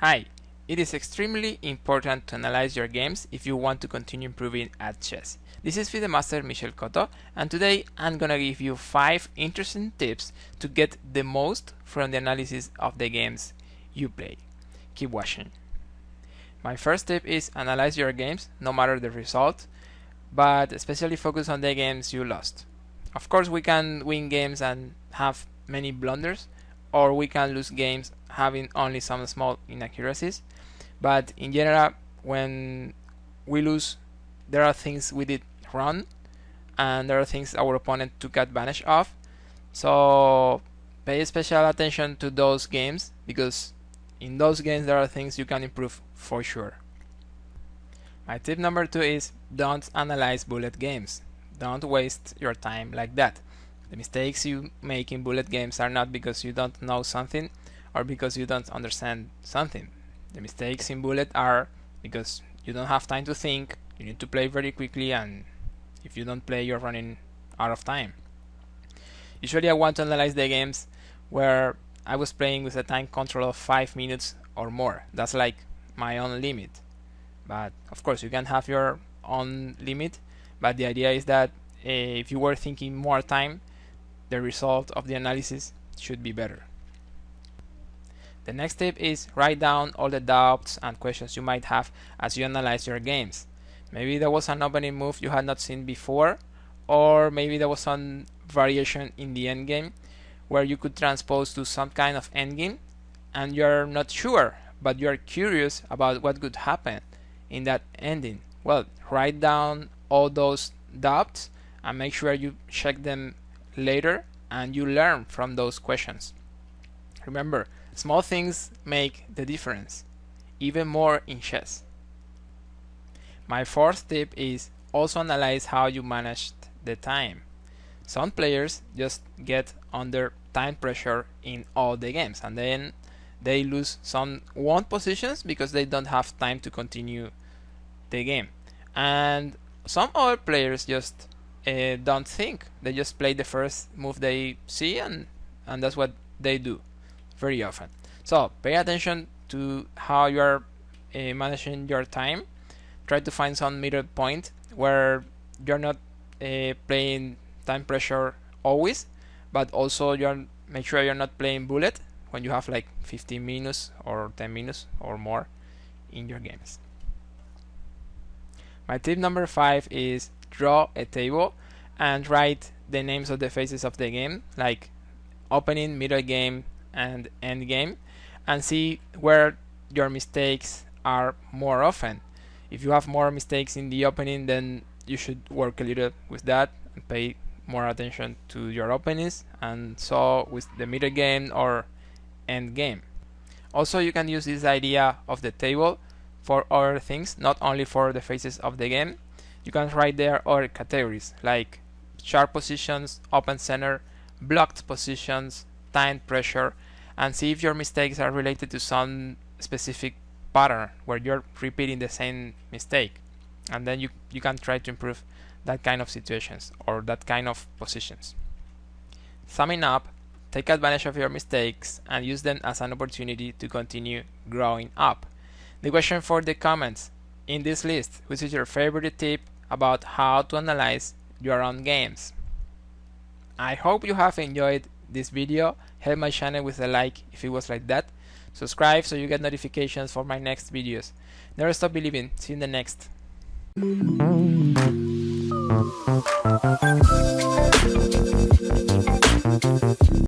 Hi, it is extremely important to analyze your games if you want to continue improving at chess. This is FIDE Master Michel Cotto, and today I'm gonna give you 5 interesting tips to get the most from the analysis of the games you play. Keep watching. My first tip is analyze your games, no matter the result, but especially focus on the games you lost. Of course, we can win games and have many blunders, or we can lose games having only some small inaccuracies. But in general, when we lose, there are things we did wrong, and there are things our opponent took advantage of. So pay special attention to those games, because in those games there are things you can improve for sure. My tip number 2 is don't analyze bullet games. Don't waste your time like that. The mistakes you make in bullet games are not because you don't know something or because you don't understand something. The mistakes in bullet are because you don't have time to think, you need to play very quickly, and if you don't play, you're running out of time. Usually I want to analyze the games where I was playing with a time control of 5 minutes or more. That's like my own limit. But of course you can have your own limit, but the idea is that if you were thinking more time, the result of the analysis should be better. The next tip is write down all the doubts and questions you might have as you analyze your games. Maybe there was an opening move you had not seen before, or maybe there was some variation in the endgame where you could transpose to some kind of endgame and you're not sure, but you're curious about what could happen in that ending. Well, write down all those doubts and make sure you check them later and you learn from those questions. Remember, small things make the difference, even more in chess. My fourth tip is also analyze how you managed the time. Some players just get under time pressure in all the games, and then they lose some won positions because they don't have time to continue the game. And some other players just don't think. They just play the first move they see, and that's what they do very often. So pay attention to how you are managing your time. Try to find some middle point where you're not playing time pressure always, but also make sure you're not playing bullet when you have like 15 minutes or 10 minutes or more in your games. My tip number 5 is draw a table and write the names of the phases of the game, like opening, middle game, and end game, and see where your mistakes are more often. If you have more mistakes in the opening, then you should work a little with that and pay more attention to your openings, and so with the middle game or end game. Also, you can use this idea of the table for other things, not only for the phases of the game. You can write there other categories like sharp positions, open center, blocked positions, time pressure, and see if your mistakes are related to some specific pattern where you're repeating the same mistake, and then you can try to improve that kind of situations or that kind of positions. Summing up, take advantage of your mistakes and use them as an opportunity to continue growing up. The question for the comments in this list: which is your favorite tip about how to analyze your own games? I hope you have enjoyed this video. Help my channel with a like if it was like that. Subscribe so you get notifications for my next videos. Never stop believing. See you in the next.